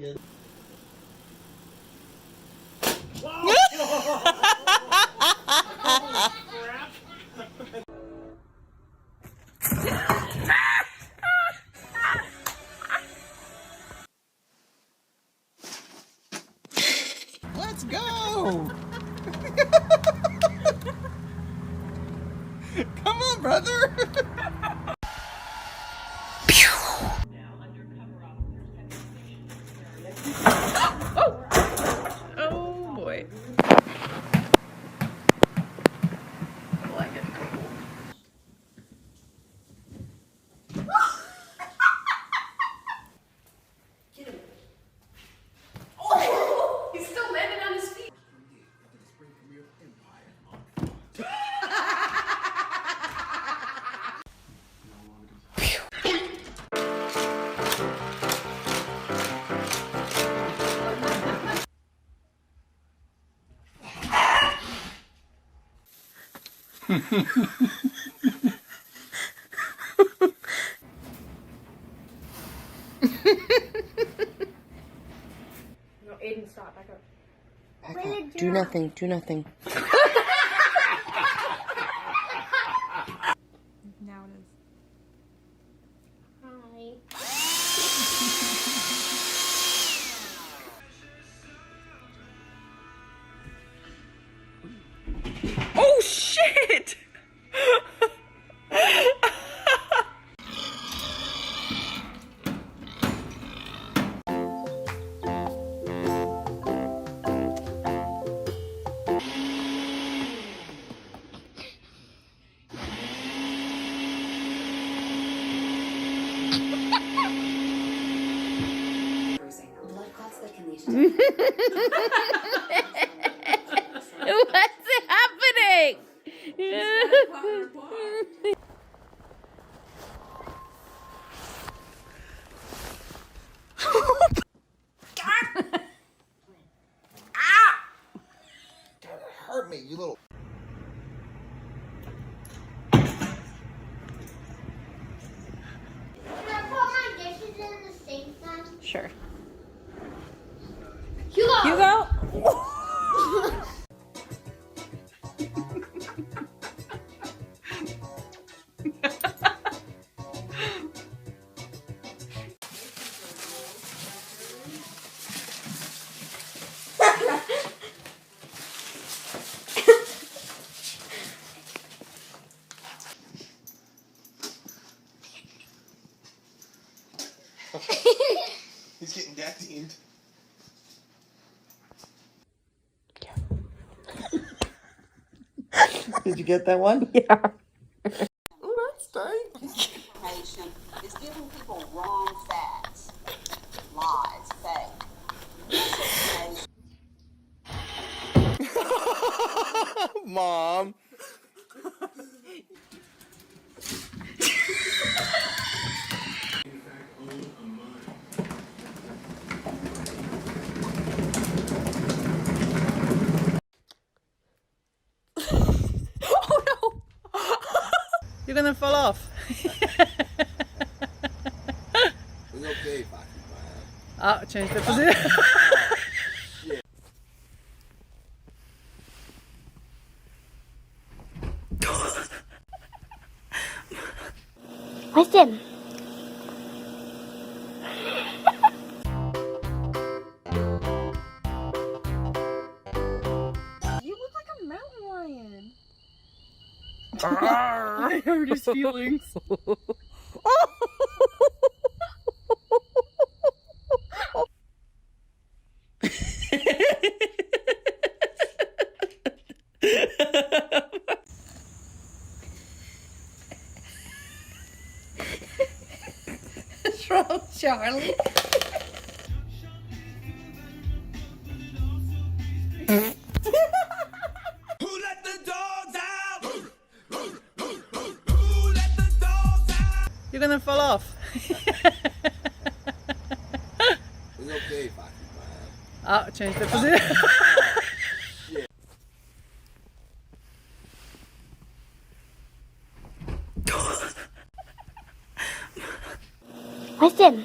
again. Let's go! Come on, brother! Oh boy. He's still landing on his feet. No, Aiden, stop. Back up. Back up. Do nothing. Do nothing. Now it is. Oh shit! What's happening? Hurt me, you little... Can I put my dishes in the sink then? Sure. Hugo! Hugo? He's getting that teamed. Did you get that one? Yeah. Oh, that's tight. Information is giving people wrong facts, lies, fake. Misinformation. Mom. Oh no! You're gonna fall off. It's okay if I keep my Oh, change the position. Listen. You look like a mountain lion. I hurt his feelings. What's wrong, Charlie? You're gonna fall off. It's okay if I keep my Oh, change the position. Listen.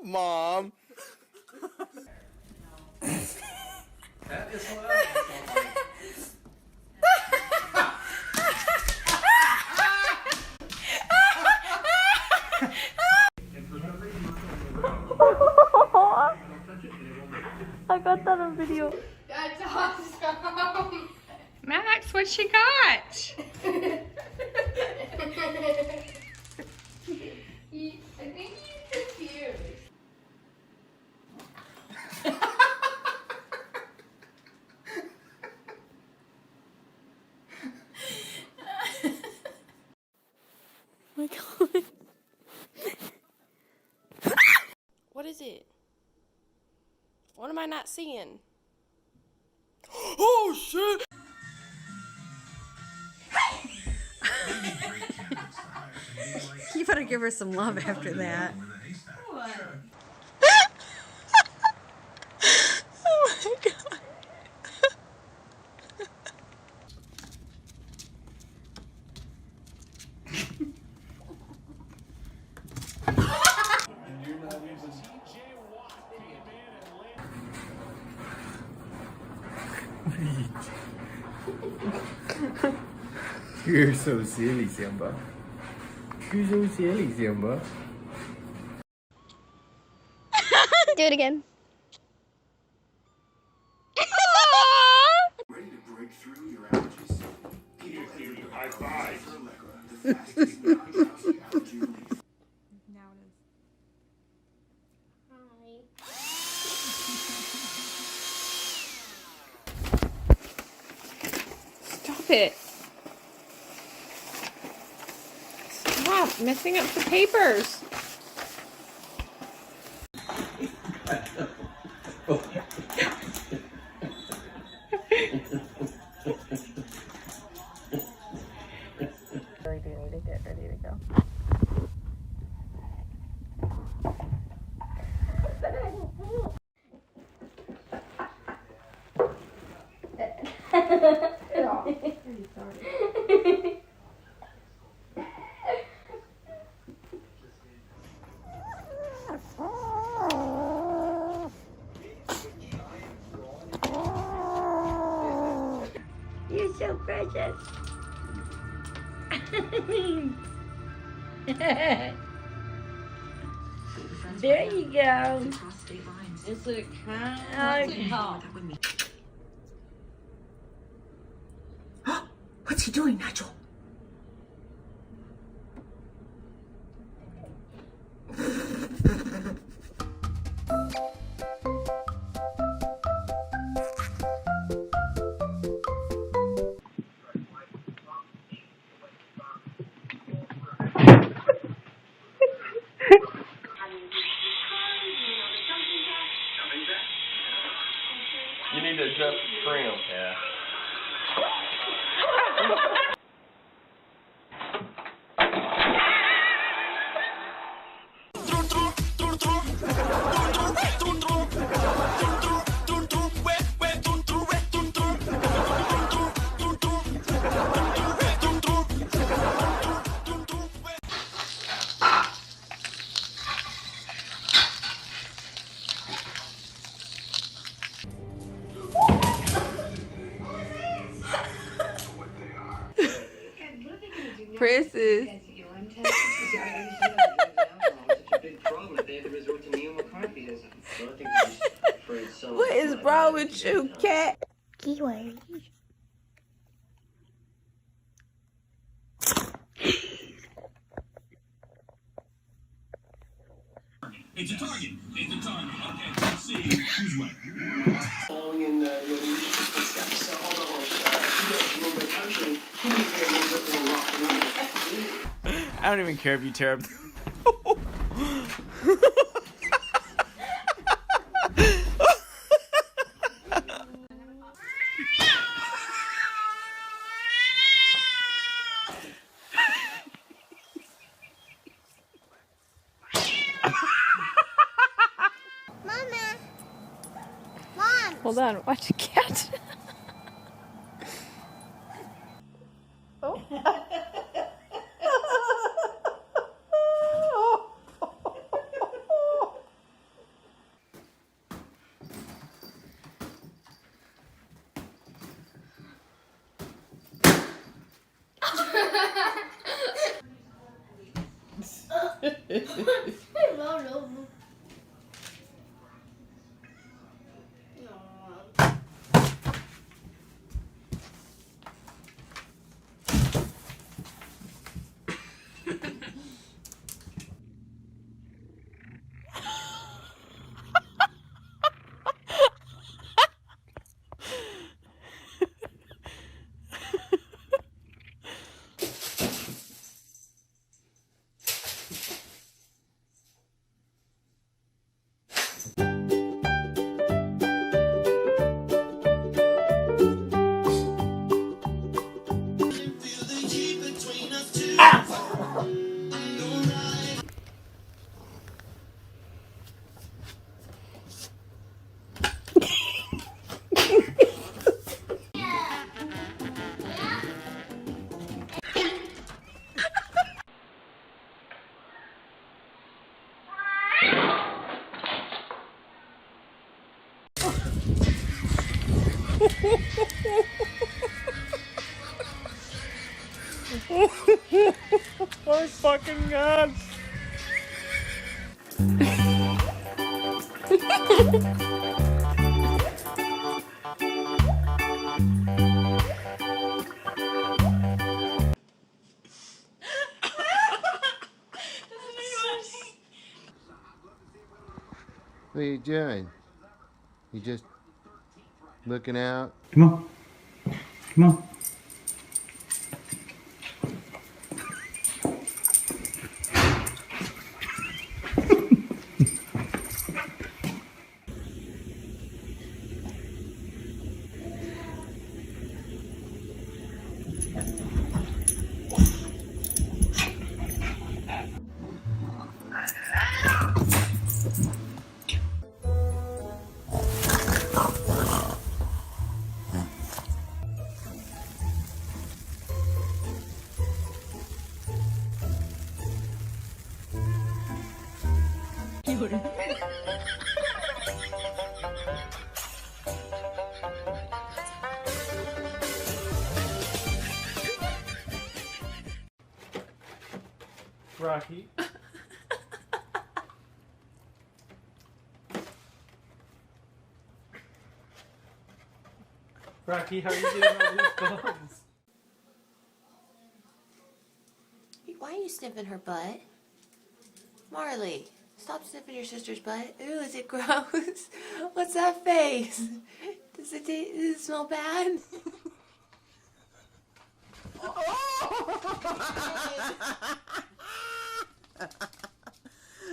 Mom. That is hilarious. I got that on video. That's awesome. Max, what she got? I think he's confused. My God. What is it? What am I not seeing? Oh shit! You better give her some love after that. Oh my God. You're so silly, Simba. You're so silly, Simba. Do it again. Ready to break through your allergies? High five. The fastest non-drowsy allergy relief. Now it is. Stop it. Stop messing up the papers. Really do need to get ready to go. You're so precious. There you go. It's a kind. What's he doing, Nigel? You need to adjust the trim. Yeah. Princess. What is wrong with you, cat? Keyword. It's a target. It's a target. Okay, let's see who's what. Following in your leadership footsteps. Although you know, the country, who needs to get a little bit more rock and roll? I don't even care if you tear up. Hold on, watch a cat. Oh. Oh fucking god! What are you doing? You just looking out? Come on. Come on. Rocky. Rocky, how are you doing all these bones? Why are you sniffing her butt? Marley, stop sniffing your sister's butt. Ooh, is it gross? What's that face? Does it smell bad?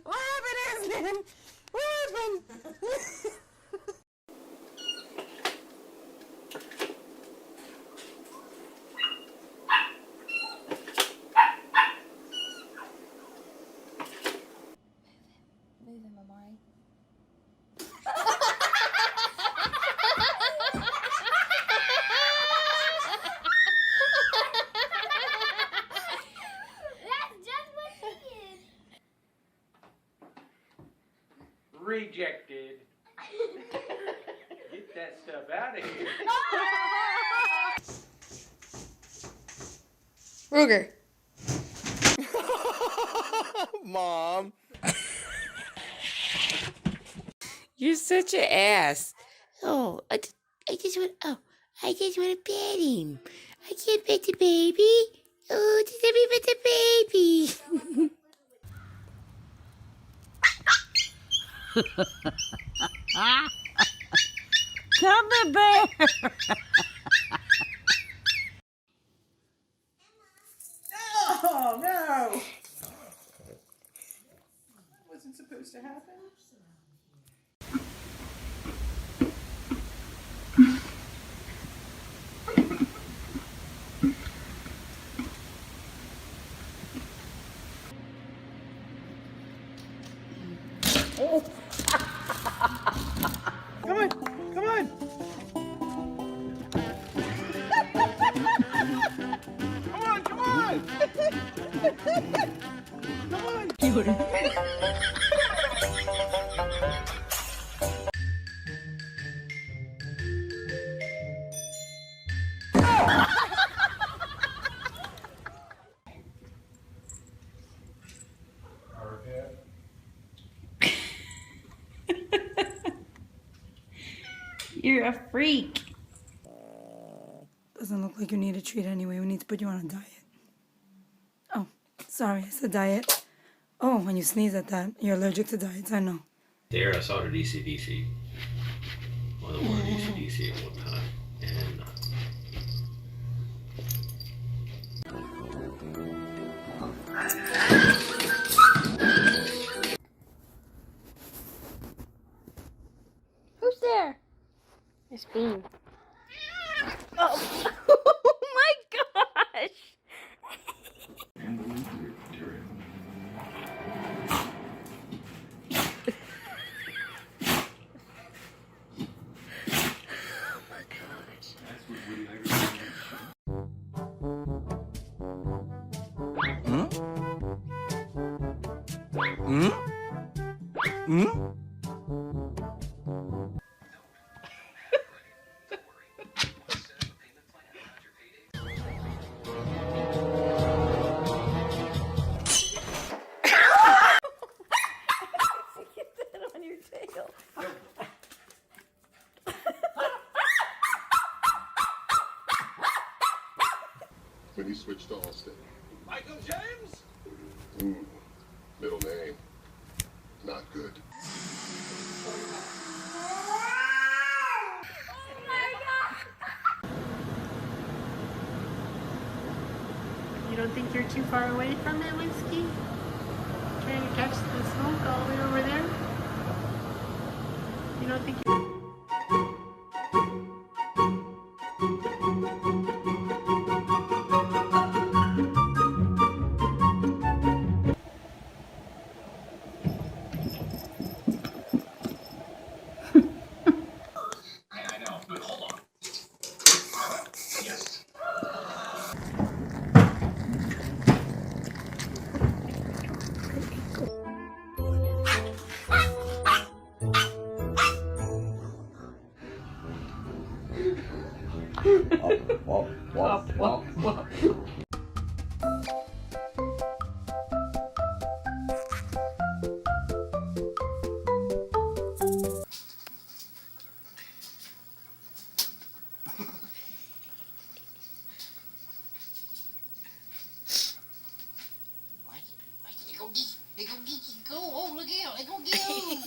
What happened, Aslan? What happened? Move him, Amari. That's just what she did. Rejected. Get that stuff out of here. Ruger. Mom! You're such an ass. Oh, I just want to pet him. I can't pet the baby. Oh, just let me pet the baby. Come the bear. Oh no! Wasn't supposed to happen. Come on! Come on! food. You're a freak. Doesn't look like you need a treat anyway. We need to put you on a diet. Oh, sorry, I said diet. Oh, when you sneeze at that, you're allergic to diets, I know. There, I saw it at ECDC. Well, the one at ECDC at one time. And Who's there? It's Bean. Oh, oh my gosh! When he switched to Allstate. Michael James? Middle name. Not good. You don't think you're too far away from it, Whiskey? Can you catch the smoke all the way over there? You don't think you... I know, but hold on. Yes. They go geeky, go! Oh, look out! They go get him!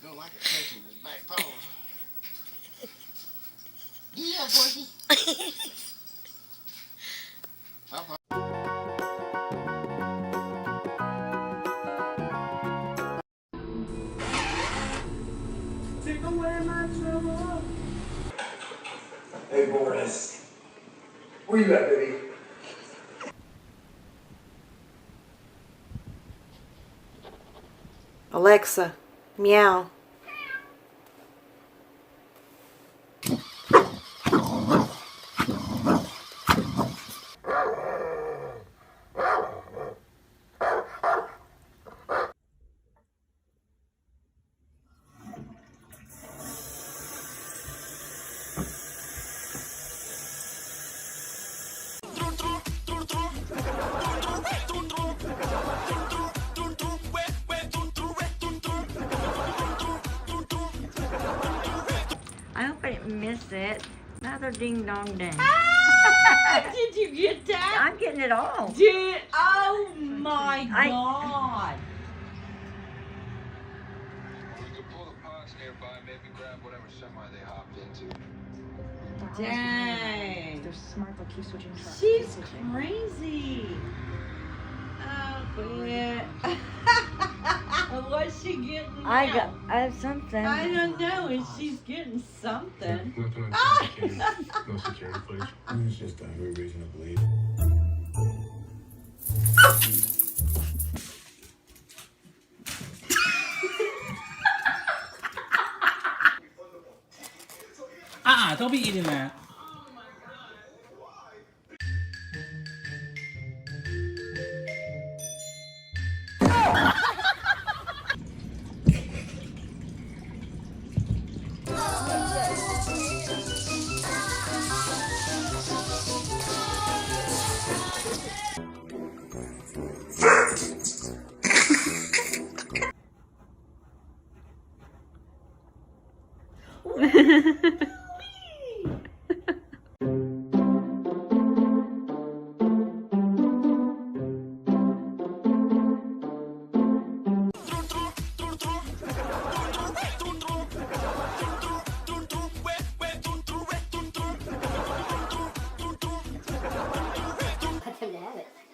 Don't like it touching his back paw. Yeah, Porky. Take away my trouble. Hey, Boris. Where you at, baby? Alexa, meow. I hope I didn't miss it. Another ding dong ding. Did you get that? I'm getting it all. Oh my God. We could pull the parts nearby, maybe grab whatever semi they hopped into. Dang. They're smart, they'll keep switching trucks. She's crazy. Oh, yeah. What's she getting now? I have something. I don't know. And she's getting something. No security footage. It's just every reason to believe. be eating that.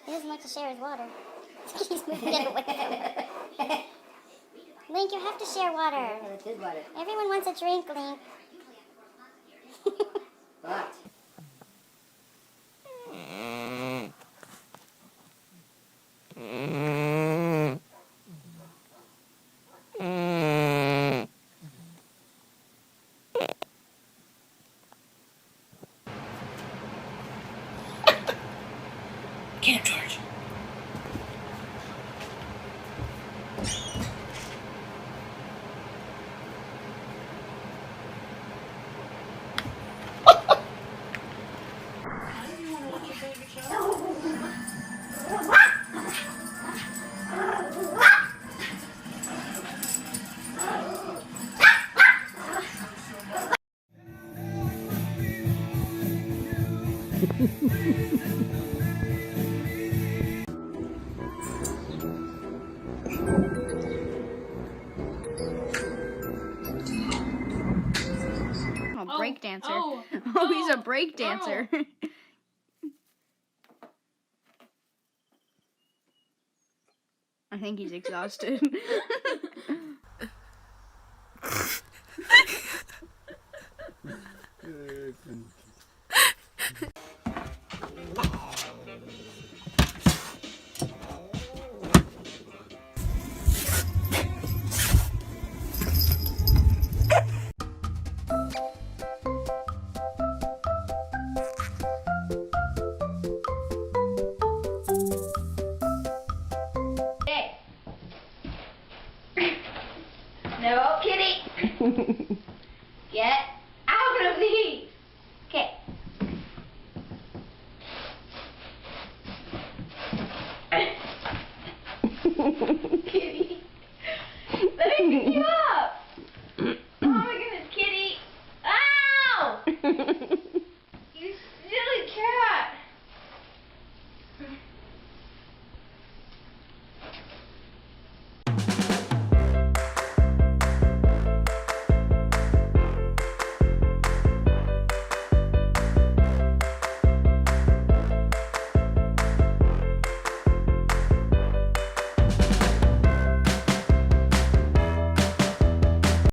He doesn't like to share his water. He's moving it away. Link, you have to share water. That's his water. Everyone wants a drink, Link. What? Get him, George. Break dancer. Oh, he's a break dancer. I think he's exhausted. No, kitty. Get out of these. Okay.